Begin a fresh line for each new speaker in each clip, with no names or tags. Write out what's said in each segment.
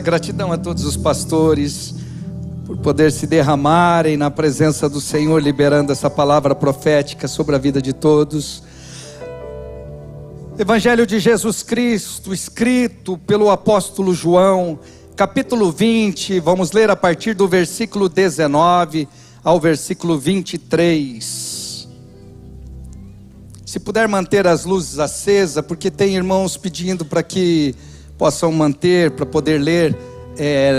gratidão a todos os pastores por poder se derramarem na presença do Senhor, liberando essa palavra profética sobre a vida de todos. Evangelho de Jesus Cristo, escrito pelo apóstolo João, capítulo 20, vamos ler a partir do versículo 19 ao versículo 23. Se puder manter as luzes acesas, porque tem irmãos pedindo para que possam manter, para poder ler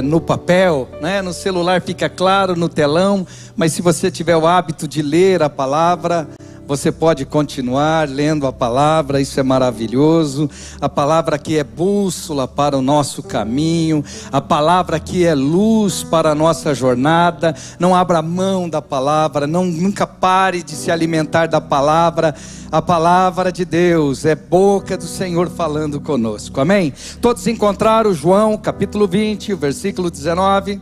no papel, né? No celular fica claro, no telão, mas se você tiver o hábito de ler a palavra, você pode continuar lendo a palavra, isso é maravilhoso. A palavra que é bússola para o nosso caminho, a palavra que é luz para a nossa jornada. Não abra mão da palavra, nunca pare de se alimentar da palavra. A palavra de Deus é boca do Senhor falando conosco, amém? Todos encontraram João capítulo 20, o versículo 19.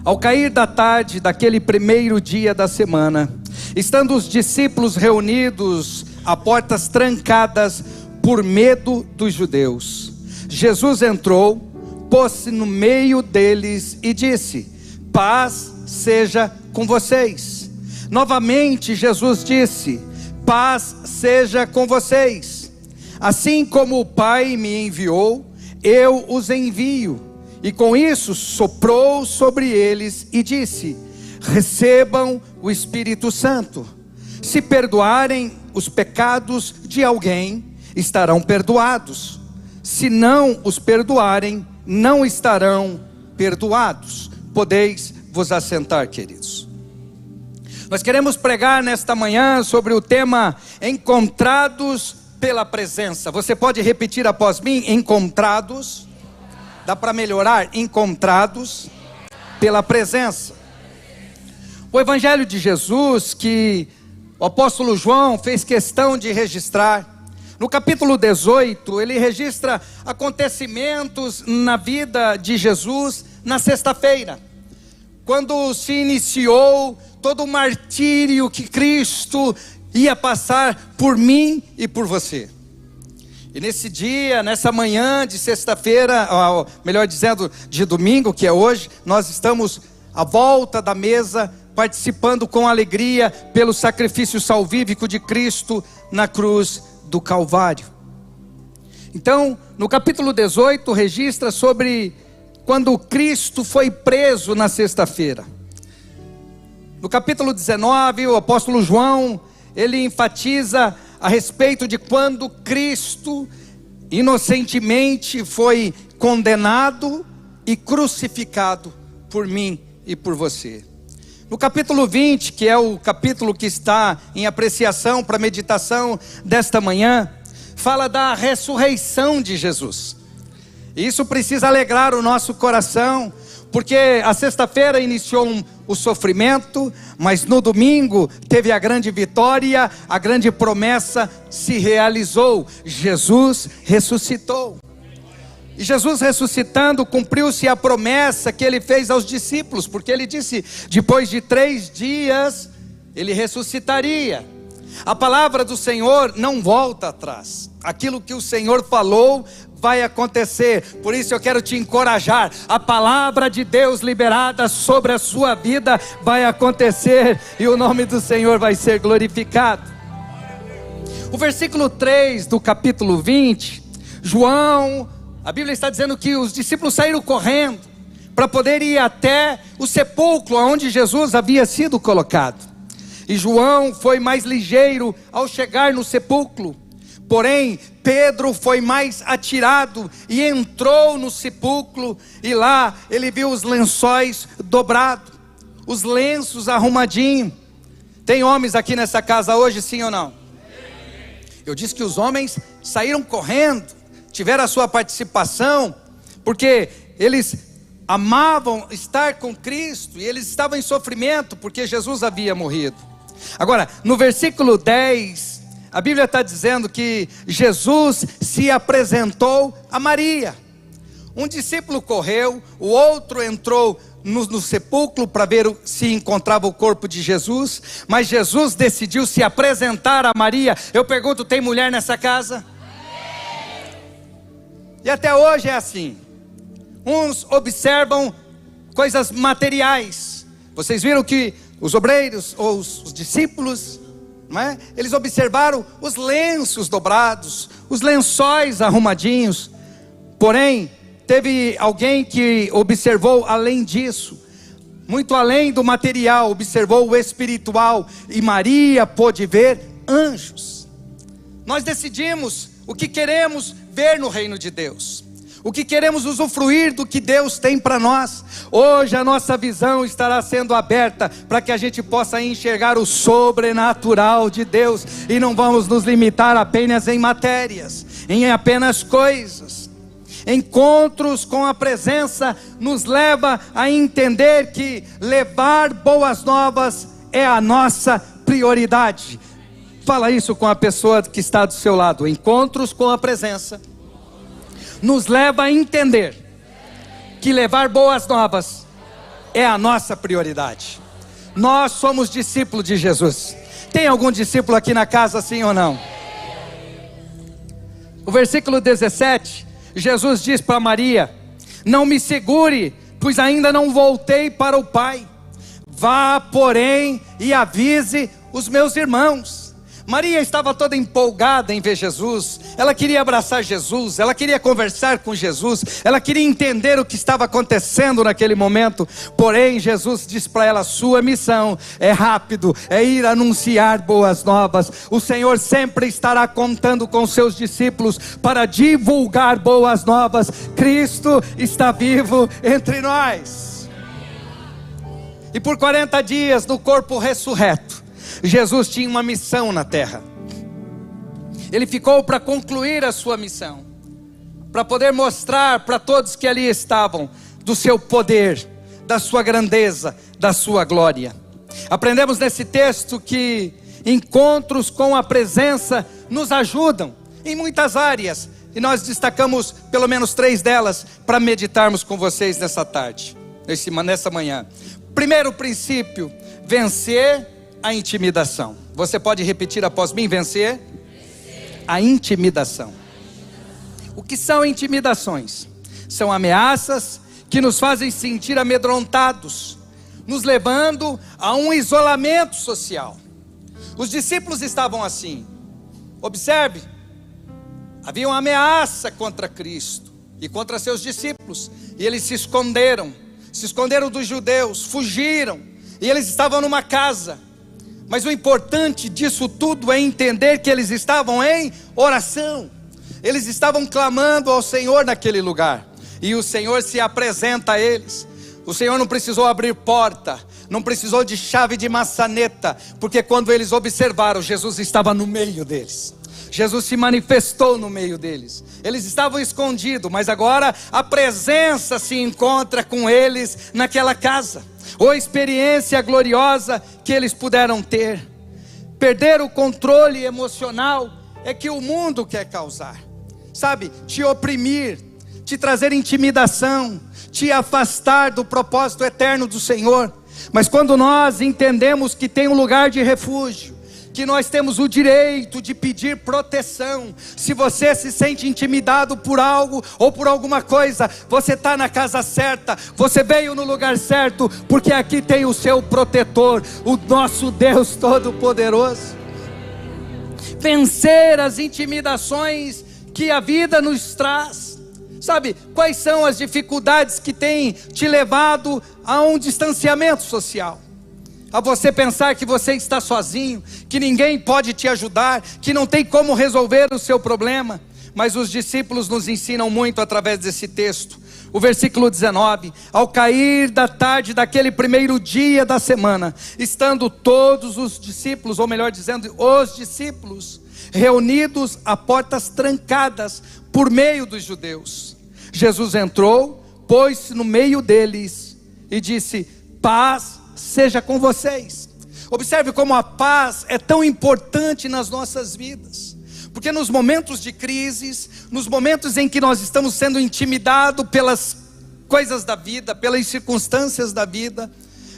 Ao cair da tarde daquele primeiro dia da semana, estando os discípulos reunidos a portas trancadas por medo dos judeus, Jesus entrou, pôs-se no meio deles e disse: paz seja com vocês. Novamente Jesus disse: paz seja com vocês. Assim como o Pai me enviou, eu os envio. E com isso soprou sobre eles e disse: recebam o Espírito Santo. Se perdoarem os pecados de alguém, estarão perdoados. Se não os perdoarem, não estarão perdoados. Podeis vos assentar, queridos. Nós queremos pregar nesta manhã sobre o tema encontrados pela presença. Você pode repetir após mim? Encontrados. Dá para melhorar? Encontrados pela presença. O Evangelho de Jesus, que o apóstolo João fez questão de registrar, no capítulo 18, ele registra acontecimentos na vida de Jesus na sexta-feira, quando se iniciou todo o martírio que Cristo ia passar por mim e por você. E nesse dia, nessa manhã de sexta-feira, melhor dizendo, de domingo, que é hoje, nós estamos à volta da mesa, participando com alegria pelo sacrifício salvífico de Cristo na cruz do Calvário. Então, no capítulo 18, registra sobre quando Cristo foi preso na sexta-feira. No capítulo 19, o apóstolo João, ele enfatiza a respeito de quando Cristo inocentemente foi condenado e crucificado por mim e por você. No capítulo 20, que é o capítulo que está em apreciação para meditação desta manhã, fala da ressurreição de Jesus. E isso precisa alegrar o nosso coração, porque a sexta-feira iniciou o sofrimento, mas no domingo teve a grande vitória, a grande promessa se realizou. Jesus ressuscitou. E Jesus ressuscitando, cumpriu-se a promessa que ele fez aos discípulos, porque ele disse: depois de 3 dias, ele ressuscitaria. A palavra do Senhor não volta atrás. Aquilo que o Senhor falou vai acontecer. Por isso eu quero te encorajar. A palavra de Deus liberada sobre a sua vida vai acontecer, e o nome do Senhor vai ser glorificado. O versículo 3 do capítulo 20, João, a Bíblia está dizendo que os discípulos saíram correndo para poder ir até o sepulcro onde Jesus havia sido colocado. E João foi mais ligeiro ao chegar no sepulcro. Porém, Pedro foi mais atirado e entrou no sepulcro, e lá ele viu os lençóis dobrados, os lenços arrumadinhos. Tem homens aqui nessa casa hoje, sim ou não? Eu disse que os homens saíram correndo, tiveram a sua participação, porque eles amavam estar com Cristo, e eles estavam em sofrimento, porque Jesus havia morrido. Agora, no versículo 10, a Bíblia está dizendo que Jesus se apresentou a Maria. Um discípulo correu, o outro entrou no sepulcro para ver se encontrava o corpo de Jesus, mas Jesus decidiu se apresentar a Maria. Eu pergunto, tem mulher nessa casa? E até hoje é assim. Uns observam coisas materiais. Vocês viram que os obreiros ou os discípulos, não é? Eles observaram os lenços dobrados, os lençóis arrumadinhos. Porém, teve alguém que observou além disso, muito além do material, observou o espiritual, e Maria pôde ver anjos. Nós decidimos o que queremos ver no reino de Deus, o que queremos usufruir do que Deus tem para nós. Hoje a nossa visão estará sendo aberta para que a gente possa enxergar o sobrenatural de Deus, e não vamos nos limitar apenas em matérias, em apenas coisas. Encontros com a presença nos leva a entender que levar boas novas é a nossa prioridade. Fala isso com a pessoa que está do seu lado. Encontros com a presença nos leva a entender que levar boas novas é a nossa prioridade. Nós somos discípulos de Jesus. Tem algum discípulo aqui na casa, sim ou não? O versículo 17, Jesus diz para Maria: não me segure, pois ainda não voltei para o Pai. Vá, porém, e avise os meus irmãos. Maria estava toda empolgada em ver Jesus. Ela queria abraçar Jesus, ela queria conversar com Jesus, ela queria entender o que estava acontecendo naquele momento. Porém, Jesus diz para ela: sua missão é rápido, é ir anunciar boas novas. O Senhor sempre estará contando com seus discípulos para divulgar boas novas. Cristo está vivo entre nós. E por 40 dias no corpo ressurreto, Jesus tinha uma missão na terra. Ele ficou para concluir a sua missão, para poder mostrar para todos que ali estavam do seu poder, da sua grandeza, da sua glória. Aprendemos nesse texto que encontros com a presença nos ajudam em muitas áreas, e nós destacamos pelo menos 3 delas para meditarmos com vocês nessa tarde, nessa manhã. Primeiro princípio: vencer a intimidação. Você pode repetir após mim? Vencer a intimidação. O que são intimidações? São ameaças que nos fazem sentir amedrontados, nos levando a um isolamento social. Os discípulos estavam assim. Observe, havia uma ameaça contra Cristo e contra seus discípulos, e eles se esconderam dos judeus, fugiram, e eles estavam numa casa. Mas o importante disso tudo é entender que eles estavam em oração. Eles estavam clamando ao Senhor naquele lugar, e o Senhor se apresenta a eles. O Senhor não precisou abrir porta, não precisou de chave de maçaneta, porque quando eles observaram, Jesus estava no meio deles. Jesus se manifestou no meio deles. Eles estavam escondidos, mas agora a presença se encontra com eles naquela casa. Ou experiência gloriosa que eles puderam ter. Perder o controle emocional é que o mundo quer causar, sabe? Te oprimir, te trazer intimidação, te afastar do propósito eterno do Senhor. Mas quando nós entendemos que tem um lugar de refúgio, que nós temos o direito de pedir proteção. Se você se sente intimidado por algo ou por alguma coisa, você está na casa certa, você veio no lugar certo, porque aqui tem o seu protetor, o nosso Deus Todo-Poderoso. Vencer as intimidações que a vida nos traz. Sabe, quais são as dificuldades que têm te levado a um distanciamento social? A você pensar que você está sozinho, que ninguém pode te ajudar, que não tem como resolver o seu problema. Mas os discípulos nos ensinam muito através desse texto. O versículo 19: ao cair da tarde daquele primeiro dia da semana, estando todos os discípulos, ou melhor dizendo, os discípulos, reunidos a portas trancadas por meio dos judeus, Jesus entrou, pôs-se no meio deles e disse: paz seja com vocês. Observe como a paz é tão importante nas nossas vidas, porque nos momentos de crises, nos momentos em que nós estamos sendo intimidados pelas coisas da vida, pelas circunstâncias da vida,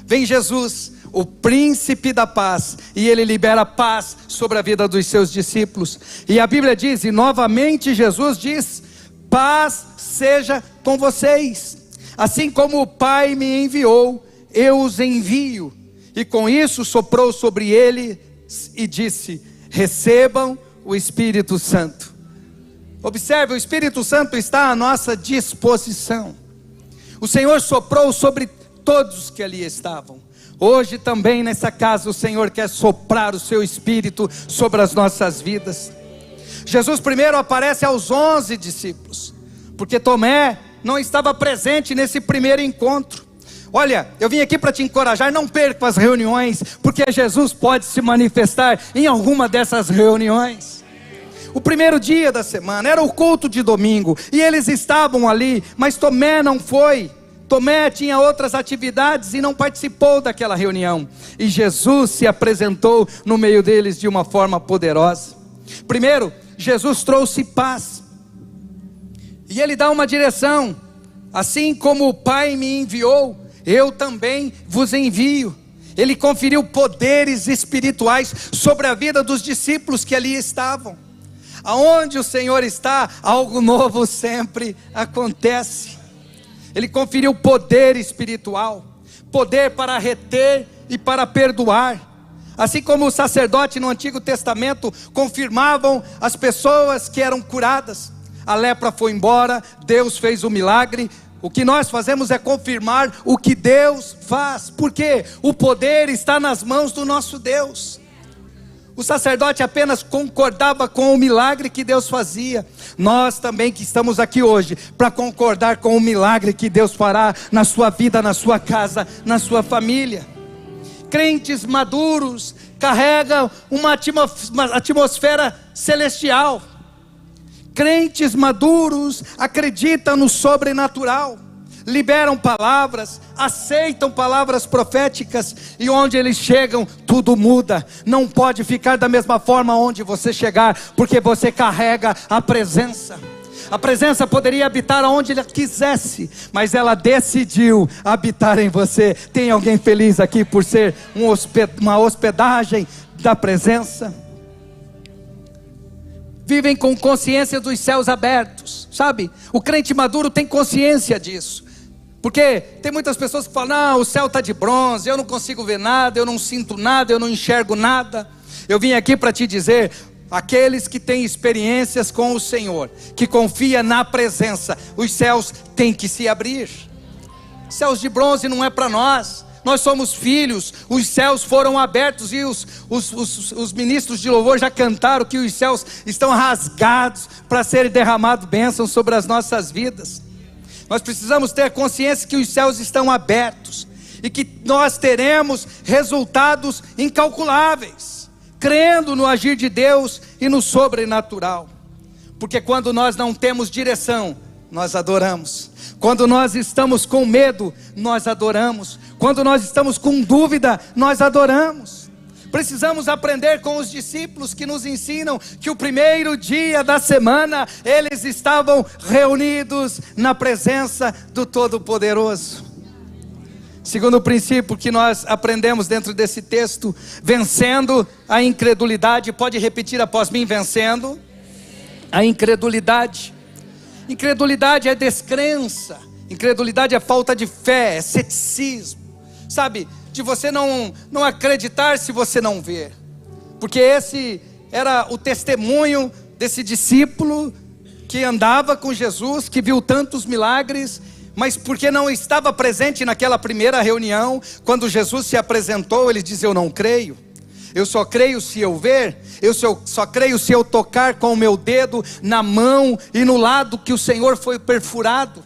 vem Jesus, o príncipe da paz, e ele libera paz sobre a vida dos seus discípulos. E a Bíblia diz, e novamente Jesus diz: paz seja com vocês. Assim como o Pai me enviou, eu os envio. E com isso soprou sobre eles e disse: recebam o Espírito Santo. Observe, o Espírito Santo está à nossa disposição. O Senhor soprou sobre todos que ali estavam. Hoje também nessa casa o Senhor quer soprar o seu Espírito sobre as nossas vidas. Jesus primeiro aparece aos 11 discípulos, porque Tomé não estava presente nesse primeiro encontro. Olha, eu vim aqui para te encorajar, não perca as reuniões, porque Jesus pode se manifestar em alguma dessas reuniões. O primeiro dia da semana era o culto de domingo, e eles estavam ali, mas Tomé não foi. Tomé tinha outras atividades e não participou daquela reunião, e Jesus se apresentou no meio deles de uma forma poderosa. Primeiro, Jesus trouxe paz, e Ele dá uma direção: assim como o Pai me enviou, eu também vos envio. Ele conferiu poderes espirituais sobre a vida dos discípulos que ali estavam. Aonde o Senhor está, algo novo sempre acontece. Ele conferiu poder espiritual, poder para reter e para perdoar. Assim como o sacerdote no Antigo Testamento confirmavam as pessoas que eram curadas, a lepra foi embora, Deus fez o milagre. O que nós fazemos é confirmar o que Deus faz. Por quê? O poder está nas mãos do nosso Deus. O sacerdote apenas concordava com o milagre que Deus fazia. Nós também que estamos aqui hoje, para concordar com o milagre que Deus fará na sua vida, na sua casa, na sua família. Crentes maduros carregam uma atmosfera celestial. Crentes maduros acreditam no sobrenatural, liberam palavras, aceitam palavras proféticas, e onde eles chegam, tudo muda. Não pode ficar da mesma forma onde você chegar, porque você carrega a presença. A presença poderia habitar onde ela quisesse, mas ela decidiu habitar em você. Tem alguém feliz aqui por ser uma hospedagem da presença? Vivem com consciência dos céus abertos, sabe? O crente maduro tem consciência disso. Porque tem muitas pessoas que falam: não, o céu está de bronze, eu não consigo ver nada, eu não sinto nada, eu não enxergo nada. Eu vim aqui para te dizer: aqueles que têm experiências com o Senhor, que confia na presença, os céus têm que se abrir. Céus de bronze não é para nós. Nós somos filhos, os céus foram abertos, e os ministros de louvor já cantaram que os céus estão rasgados para serem derramados bênçãos sobre as nossas vidas. Nós precisamos ter consciência que os céus estão abertos, e que nós teremos resultados incalculáveis, crendo no agir de Deus e no sobrenatural. Porque quando nós não temos direção, nós adoramos. Quando nós estamos com medo, nós adoramos. Quando nós estamos com dúvida, nós adoramos. Precisamos aprender com os discípulos que nos ensinam que o primeiro dia da semana eles estavam reunidos na presença do Todo-Poderoso. Segundo princípio que nós aprendemos dentro desse texto: vencendo a incredulidade. Pode repetir após mim: vencendo a incredulidade. Incredulidade é descrença, incredulidade é falta de fé, é ceticismo, sabe? De você não acreditar se você não ver. Porque esse era o testemunho desse discípulo que andava com Jesus, que viu tantos milagres, mas porque não estava presente naquela primeira reunião, quando Jesus se apresentou, ele diz: eu não creio. Eu só creio se eu ver, eu só creio se eu tocar com o meu dedo na mão e no lado que o Senhor foi perfurado.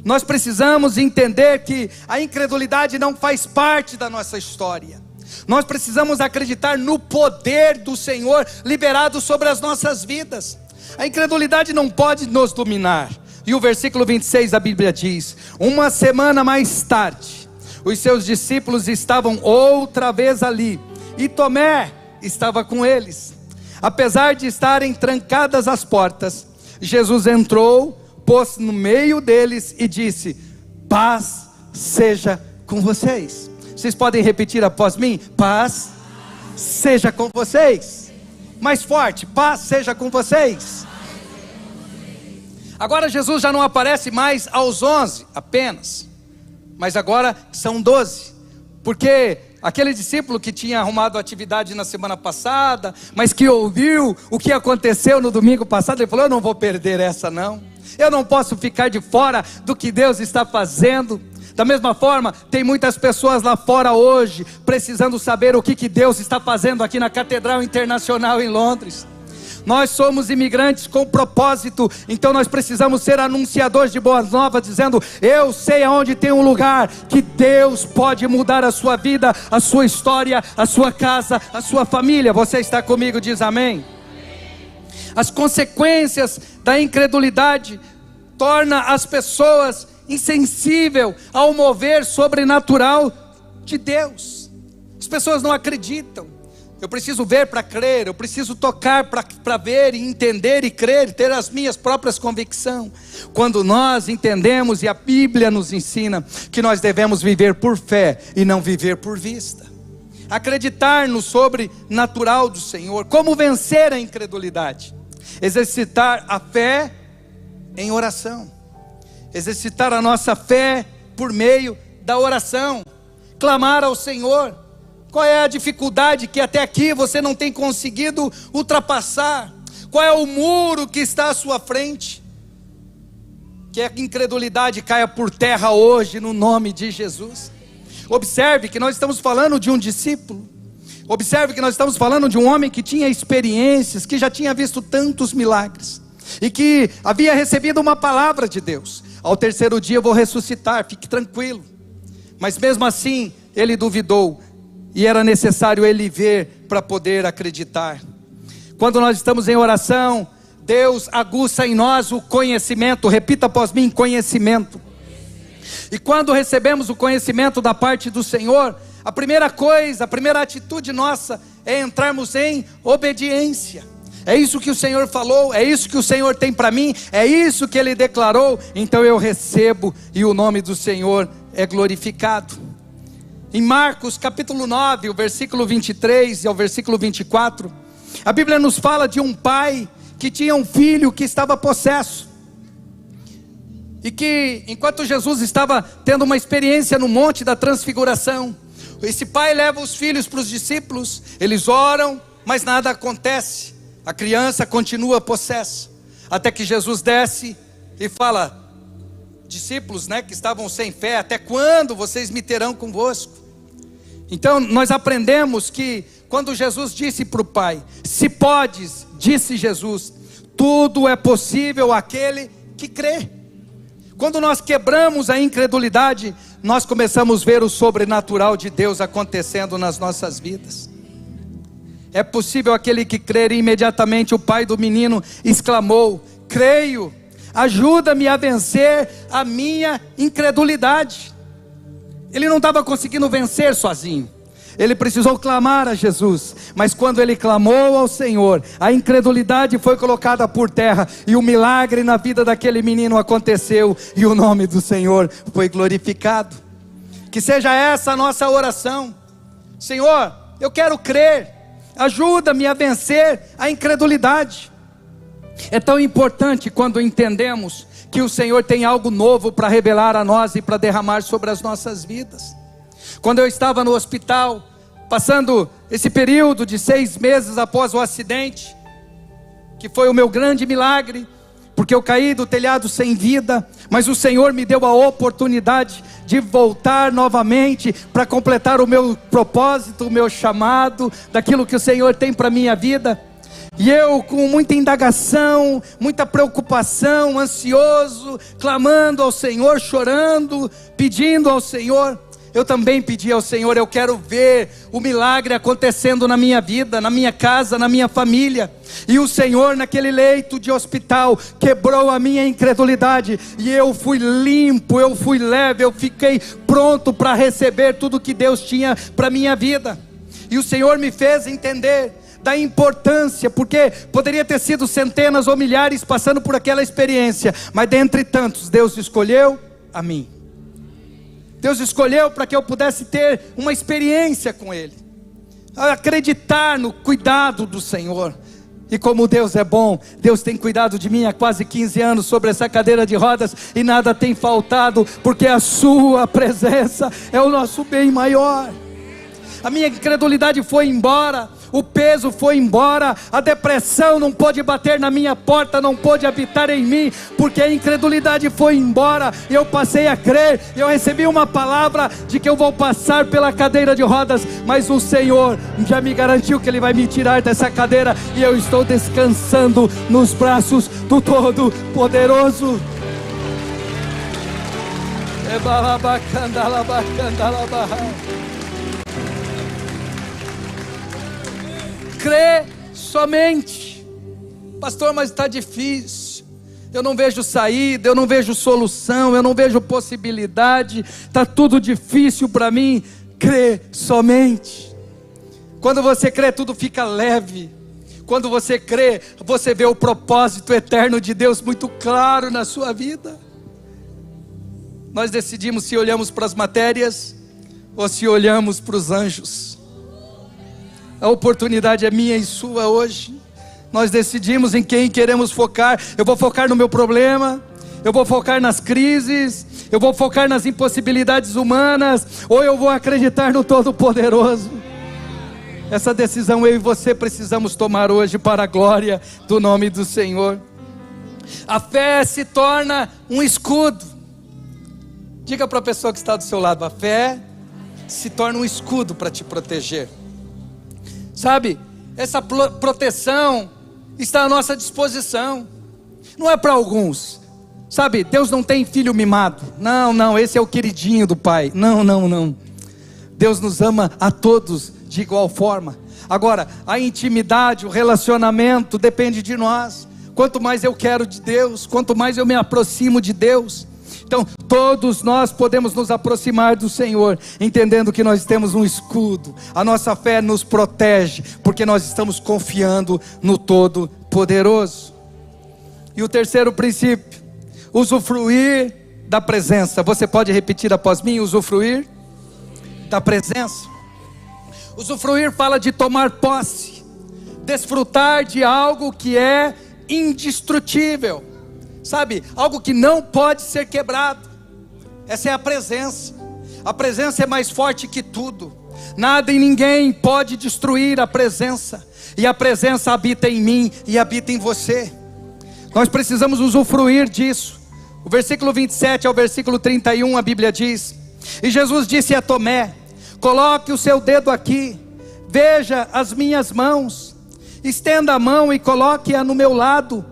Nós precisamos entender que a incredulidade não faz parte da nossa história. Nós precisamos acreditar no poder do Senhor liberado sobre as nossas vidas. A incredulidade não pode nos dominar. E o versículo 26 da Bíblia diz: uma semana mais tarde, os seus discípulos estavam outra vez ali, e Tomé estava com eles. Apesar de estarem trancadas as portas, Jesus entrou, pôs no meio deles e disse: paz seja com vocês. Vocês podem repetir após mim? Paz seja com vocês. Mais forte: paz seja com vocês. Agora Jesus já não aparece mais aos 11 apenas, mas agora são 12, porque aquele discípulo que tinha arrumado a atividade na semana passada, mas que ouviu o que aconteceu no domingo passado, ele falou: eu não vou perder essa não, eu não posso ficar de fora do que Deus está fazendo. Da mesma forma, tem muitas pessoas lá fora hoje, precisando saber o que Deus está fazendo aqui na Catedral Internacional em Londres. Nós somos imigrantes com propósito, então nós precisamos ser anunciadores de boas novas, dizendo: eu sei aonde tem um lugar que Deus pode mudar a sua vida, a sua história, a sua casa, a sua família. Você está comigo? Diz amém. As consequências da incredulidade torna as pessoas insensíveis ao mover sobrenatural de Deus. As pessoas não acreditam. Eu preciso ver para crer, eu preciso tocar para ver e entender e crer, ter as minhas próprias convicções. Quando nós entendemos, e a Bíblia nos ensina, que nós devemos viver por fé e não viver por vista. Acreditar no sobrenatural do Senhor. Como vencer a incredulidade? Exercitar a fé em oração. Exercitar a nossa fé por meio da oração. Clamar ao Senhor. Qual é a dificuldade que até aqui você não tem conseguido ultrapassar? Qual é o muro que está à sua frente? Que a incredulidade caia por terra hoje, no nome de Jesus. Observe que nós estamos falando de um discípulo. Observe que nós estamos falando de um homem que tinha experiências, que já tinha visto tantos milagres, e que havia recebido uma palavra de Deus: ao terceiro dia eu vou ressuscitar, fique tranquilo. Mas mesmo assim, ele duvidou. E era necessário ele ver para poder acreditar. Quando nós estamos em oração, Deus aguça em nós o conhecimento. Repita após mim: conhecimento. E quando recebemos o conhecimento da parte do Senhor, a primeira coisa, a primeira atitude nossa é entrarmos em obediência. É isso que o Senhor falou, é isso que o Senhor tem para mim, é isso que Ele declarou, então eu recebo e o nome do Senhor é glorificado. Em Marcos capítulo 9, o versículo 23 e ao versículo 24, a Bíblia nos fala de um pai que tinha um filho que estava possesso. E que enquanto Jesus estava tendo uma experiência no Monte da Transfiguração, esse pai leva os filhos para os discípulos, eles oram, mas nada acontece. A criança continua possessa, até que Jesus desce e fala: discípulos, que estavam sem fé, até quando vocês me terão convosco? Então nós aprendemos que quando Jesus disse para o pai: se podes, disse Jesus, tudo é possível àquele que crê. Quando nós quebramos a incredulidade, nós começamos a ver o sobrenatural de Deus acontecendo nas nossas vidas. É possível aquele que crer. E imediatamente o pai do menino exclamou: creio, ajuda-me a vencer a minha incredulidade. Ele não estava conseguindo vencer sozinho, ele precisou clamar a Jesus. Mas quando ele clamou ao Senhor, a incredulidade foi colocada por terra, e o milagre na vida daquele menino aconteceu, e o nome do Senhor foi glorificado. Que seja essa a nossa oração: Senhor, eu quero crer, ajuda-me a vencer a incredulidade. É tão importante quando entendemos que o Senhor tem algo novo para revelar a nós e para derramar sobre as nossas vidas. Quando eu estava no hospital, passando esse período de 6 meses após o acidente, que foi o meu grande milagre, porque eu caí do telhado sem vida, mas o Senhor me deu a oportunidade de voltar novamente para completar o meu propósito, o meu chamado, daquilo que o Senhor tem para a minha vida. E eu, com muita indagação, muita preocupação, ansioso, clamando ao Senhor, chorando, pedindo ao Senhor, eu também pedi ao Senhor: eu quero ver o milagre acontecendo na minha vida, na minha casa, na minha família. E o Senhor, naquele leito de hospital, quebrou a minha incredulidade, e eu fui limpo, eu fui leve, eu fiquei pronto para receber tudo que Deus tinha para a minha vida. E o Senhor me fez entender da importância, porque poderia ter sido centenas ou milhares passando por aquela experiência, mas dentre tantos, Deus escolheu a mim. Deus escolheu para que eu pudesse ter uma experiência com Ele, acreditar no cuidado do Senhor. E como Deus é bom, Deus tem cuidado de mim há quase 15 anos sobre essa cadeira de rodas, e nada tem faltado, porque a sua presença é o nosso bem maior. A minha incredulidade foi embora, o peso foi embora, a depressão não pôde bater na minha porta, não pôde habitar em mim, porque a incredulidade foi embora, e eu passei a crer. Eu recebi uma palavra de que eu vou passar pela cadeira de rodas, mas o Senhor já me garantiu que Ele vai me tirar dessa cadeira, e eu estou descansando nos braços do Todo-Poderoso. Crê somente. Pastor, mas está difícil, eu não vejo saída, eu não vejo solução, eu não vejo possibilidade, está tudo difícil para mim. Crê somente. Quando você crê, tudo fica leve. Quando você crê, você vê o propósito eterno de Deus muito claro na sua vida. Nós decidimos se olhamos para as matérias ou se olhamos para os anjos. A oportunidade é minha e sua hoje. Nós decidimos em quem queremos focar. Eu vou focar no meu problema, eu vou focar nas crises, eu vou focar nas impossibilidades humanas, ou eu vou acreditar no Todo-Poderoso. Essa decisão eu e você precisamos tomar hoje, para a glória do nome do Senhor. A fé se torna um escudo. Diga para a pessoa que está do seu lado: a fé se torna um escudo para te proteger. Sabe, essa proteção está à nossa disposição. Não é para alguns. Sabe, Deus não tem filho mimado. Não, esse é o queridinho do pai. Não. Deus nos ama a todos de igual forma. Agora, a intimidade, o relacionamento depende de nós. Quanto mais eu quero de Deus, quanto mais eu me aproximo de Deus. Então, todos nós podemos nos aproximar do Senhor, entendendo que nós temos um escudo. A nossa fé nos protege, porque nós estamos confiando no Todo-Poderoso. E o terceiro princípio: usufruir da presença. Você pode repetir após mim? Usufruir da presença. Usufruir fala de tomar posse, desfrutar de algo que é indestrutível. Sabe, algo que não pode ser quebrado. Essa é a presença. A presença é mais forte que tudo. Nada e ninguém pode destruir a presença. E a presença habita em mim e habita em você. Nós precisamos usufruir disso. O versículo 27 ao versículo 31, a Bíblia diz: e Jesus disse a Tomé: coloque o seu dedo aqui, veja as minhas mãos, estenda a mão e coloque-a no meu lado.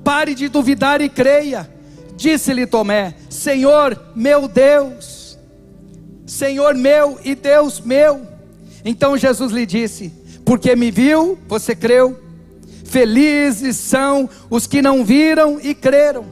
Pare de duvidar e creia. Disse-lhe Tomé: Senhor meu Deus, Senhor meu e Deus meu. Então Jesus lhe disse: porque me viu, você creu. Felizes são os que não viram e creram.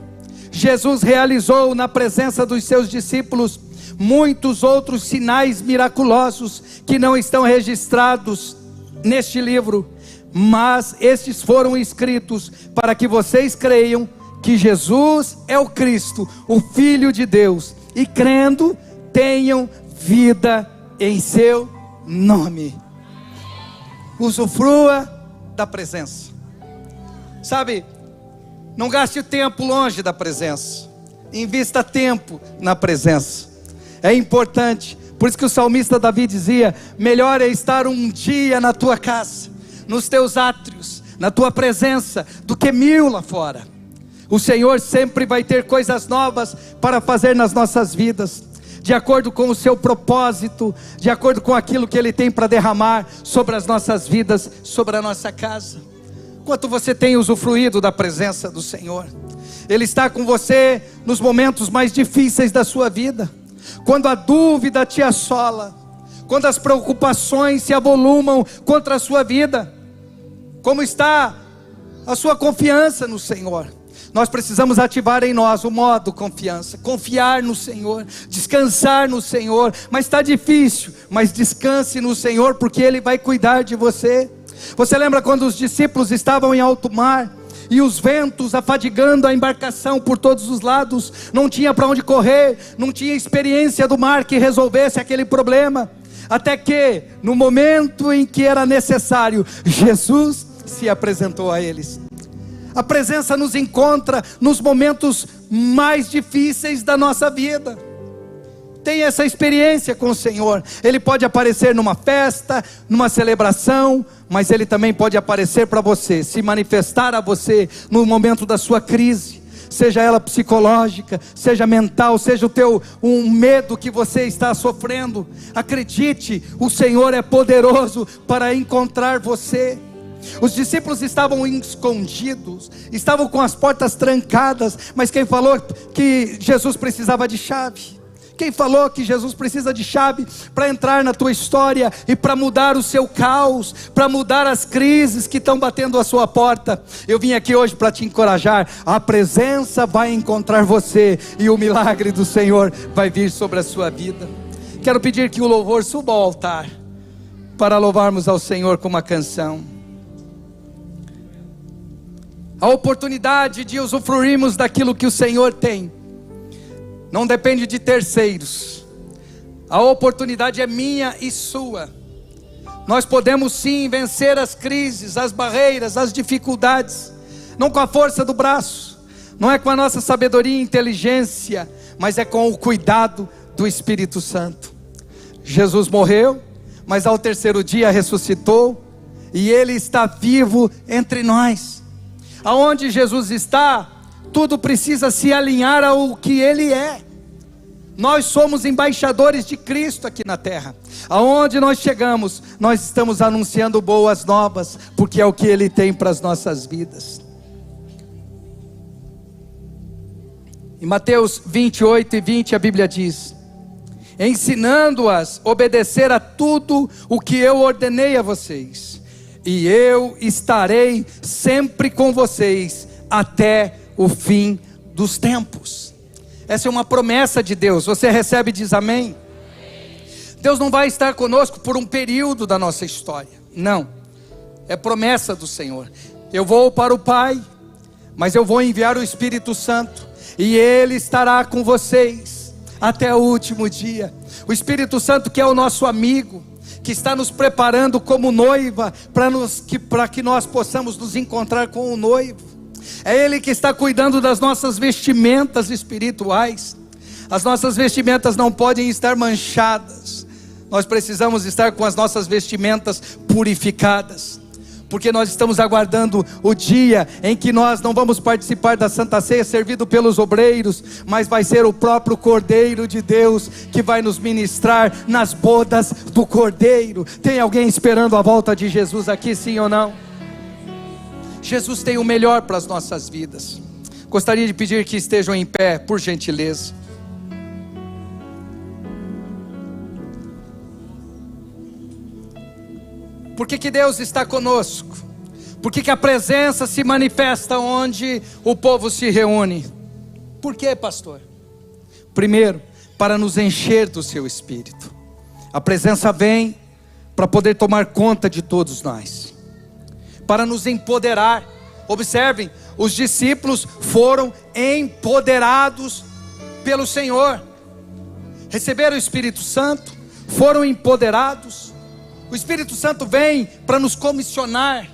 Jesus realizou na presença dos seus discípulos muitos outros sinais miraculosos que não estão registrados neste livro, mas estes foram escritos para que vocês creiam que Jesus é o Cristo, o Filho de Deus, e crendo, tenham vida em seu nome. Usufrua da presença. Sabe, não gaste o tempo longe da presença. Invista tempo na presença. É importante. Por isso que o salmista Davi dizia: melhor é estar um dia na tua casa, nos teus átrios, na tua presença, do que 1000 lá fora. O Senhor sempre vai ter coisas novas para fazer nas nossas vidas, de acordo com o seu propósito, de acordo com aquilo que Ele tem para derramar sobre as nossas vidas, sobre a nossa casa. Quanto você tem usufruído da presença do Senhor? Ele está com você nos momentos mais difíceis da sua vida, quando a dúvida te assola, quando as preocupações se avolumam contra a sua vida. Como está a sua confiança no Senhor? Nós precisamos ativar em nós o modo confiança, confiar no Senhor, descansar no Senhor. Mas está difícil, mas descanse no Senhor, porque Ele vai cuidar de você. Você lembra quando os discípulos estavam em alto mar, e os ventos afadigando a embarcação por todos os lados? Não tinha para onde correr, não tinha experiência do mar que resolvesse aquele problema. Até que, no momento em que era necessário, Jesus se apresentou a eles. A presença nos encontra nos momentos mais difíceis da nossa vida. Tenha essa experiência com o Senhor. Ele pode aparecer numa festa, numa celebração, mas Ele também pode aparecer para você, se manifestar a você no momento da sua crise, seja ela psicológica, seja mental, seja um medo que você está sofrendo. Acredite, o Senhor é poderoso para encontrar você. Os discípulos estavam escondidos, estavam com as portas trancadas, mas quem falou que Jesus precisava de chave? Quem falou que Jesus precisa de chave para entrar na tua história e para mudar o seu caos, para mudar as crises que estão batendo a sua porta? Eu vim aqui hoje para te encorajar. A presença vai encontrar você e o milagre do Senhor vai vir sobre a sua vida. Quero pedir que o louvor suba ao altar para louvarmos ao Senhor com uma canção. A oportunidade de usufruirmos daquilo que o Senhor tem não depende de terceiros. A oportunidade é minha e sua. Nós podemos sim vencer as crises, as barreiras, as dificuldades, não com a força do braço, não é com a nossa sabedoria e inteligência, mas é com o cuidado do Espírito Santo. Jesus morreu, mas ao terceiro dia ressuscitou, e Ele está vivo entre nós. Aonde Jesus está, tudo precisa se alinhar ao que Ele é. Nós somos embaixadores de Cristo aqui na terra. Aonde nós chegamos, nós estamos anunciando boas novas, porque é o que Ele tem para as nossas vidas. Em Mateus 28:20 a Bíblia diz: ensinando-as a obedecer a tudo o que eu ordenei a vocês, e eu estarei sempre com vocês até o fim dos tempos. Essa é uma promessa de Deus. Você recebe e diz amém? Deus não vai estar conosco por um período da nossa história, não, é promessa do Senhor. Eu vou para o Pai, mas eu vou enviar o Espírito Santo, e Ele estará com vocês até o último dia. O Espírito Santo, que é o nosso amigo, que está nos preparando como noiva, para que nós possamos nos encontrar com o noivo. É Ele que está cuidando das nossas vestimentas espirituais. As nossas vestimentas não podem estar manchadas. Nós precisamos estar com as nossas vestimentas purificadas, porque nós estamos aguardando o dia em que nós não vamos participar da Santa Ceia servido pelos obreiros, mas vai ser o próprio Cordeiro de Deus que vai nos ministrar nas bodas do Cordeiro. Tem alguém esperando a volta de Jesus aqui, sim ou não? Jesus tem o melhor para as nossas vidas. Gostaria de pedir que estejam em pé, por gentileza. Por que Deus está conosco? Por que a presença se manifesta onde o povo se reúne? Por quê, pastor? Primeiro, para nos encher do seu Espírito. A presença vem para poder tomar conta de todos nós, para nos empoderar. Observem, os discípulos foram empoderados pelo Senhor, receberam o Espírito Santo, foram empoderados. O Espírito Santo vem para nos comissionar,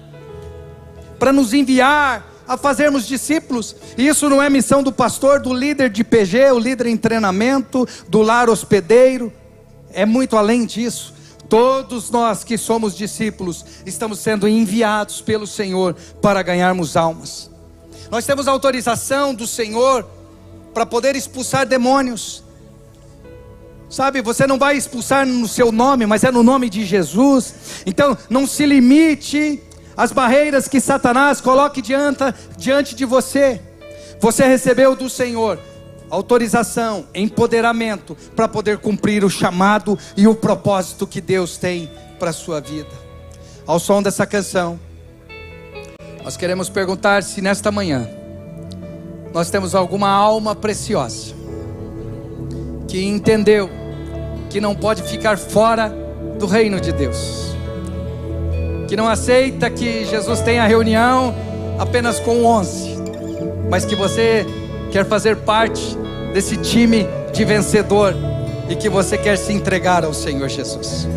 para nos enviar a fazermos discípulos. E isso não é missão do pastor, do líder de PG, o líder em treinamento, do lar hospedeiro. É muito além disso. Todos nós que somos discípulos estamos sendo enviados pelo Senhor para ganharmos almas. Nós temos autorização do Senhor para poder expulsar demônios. Sabe, você não vai expulsar no seu nome, mas é no nome de Jesus. Então não se limite às barreiras que Satanás coloque diante de você. Você recebeu do Senhor autorização, empoderamento para poder cumprir o chamado e o propósito que Deus tem para a sua vida. Ao som dessa canção, nós queremos perguntar se nesta manhã nós temos alguma alma preciosa que entendeu que não pode ficar fora do reino de Deus, que não aceita que Jesus tenha reunião apenas com 11, mas que você quer fazer parte desse time de vencedor e que você quer se entregar ao Senhor Jesus.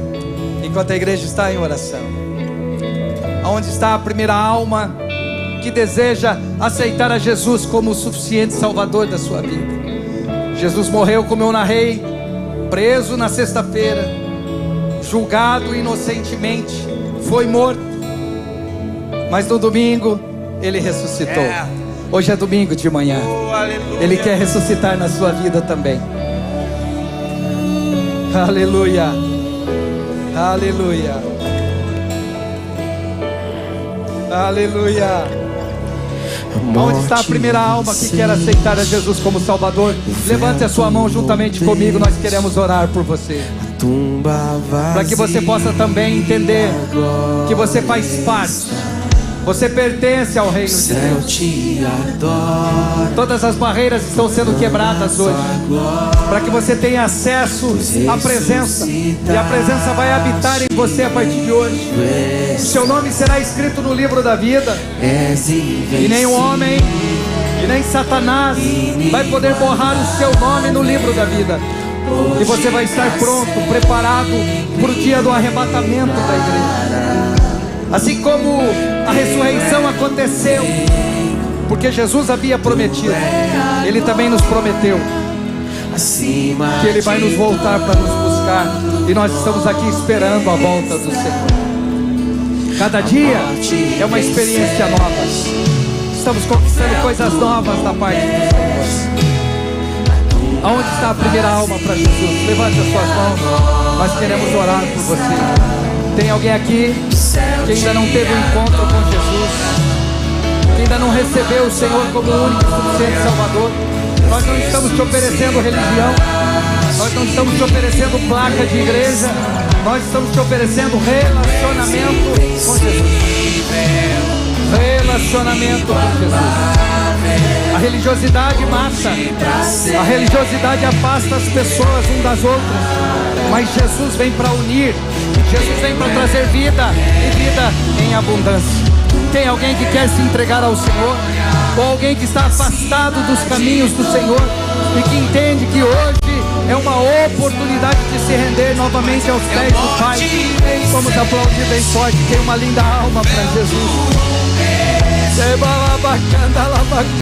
Enquanto a igreja está em oração, Onde está a primeira alma que deseja aceitar a Jesus como o suficiente Salvador da sua vida? Jesus morreu, como eu narrei, preso na sexta-feira, julgado inocentemente, foi morto, mas no domingo Ele ressuscitou. Hoje é domingo de manhã. Ele quer ressuscitar na sua vida também. Aleluia, aleluia, aleluia. Onde está a primeira alma que quer aceitar a Jesus como Salvador? Levante a sua mão juntamente comigo, nós queremos orar por você, para que você possa também entender que você faz parte, você pertence ao reino de Deus. Todas as barreiras estão sendo quebradas hoje, para que você tenha acesso à presença, e a presença vai habitar em você a partir de hoje. Seu nome será escrito no livro da vida, e nem o homem, e nem Satanás vai poder borrar o seu nome no livro da vida. E você vai estar pronto, preparado para o dia do arrebatamento da igreja. Assim como a ressurreição aconteceu, porque Jesus havia prometido, Ele também nos prometeu que Ele vai nos voltar para nos buscar. E nós estamos aqui esperando a volta do Senhor. Cada dia é uma experiência nova. Estamos conquistando coisas novas da parte do Senhor. Aonde está a primeira alma para Jesus? Levante as suas mãos. Nós queremos orar por você. Tem alguém aqui que ainda não teve um encontro com Jesus, que ainda não recebeu o Senhor como o único e suficiente Salvador? Nós não estamos te oferecendo religião, nós não estamos te oferecendo placa de igreja, nós estamos te oferecendo relacionamento com Jesus. Relacionamento com Jesus. A religiosidade mata, a religiosidade afasta as pessoas umas das outras, mas Jesus vem para unir, Jesus vem para trazer vida, e vida em abundância. Tem alguém que quer se entregar ao Senhor? Ou alguém que está afastado dos caminhos do Senhor e que entende que hoje é uma oportunidade de se render novamente aos pés do Pai? Vamos aplaudir bem forte. Tem uma linda alma para Jesus.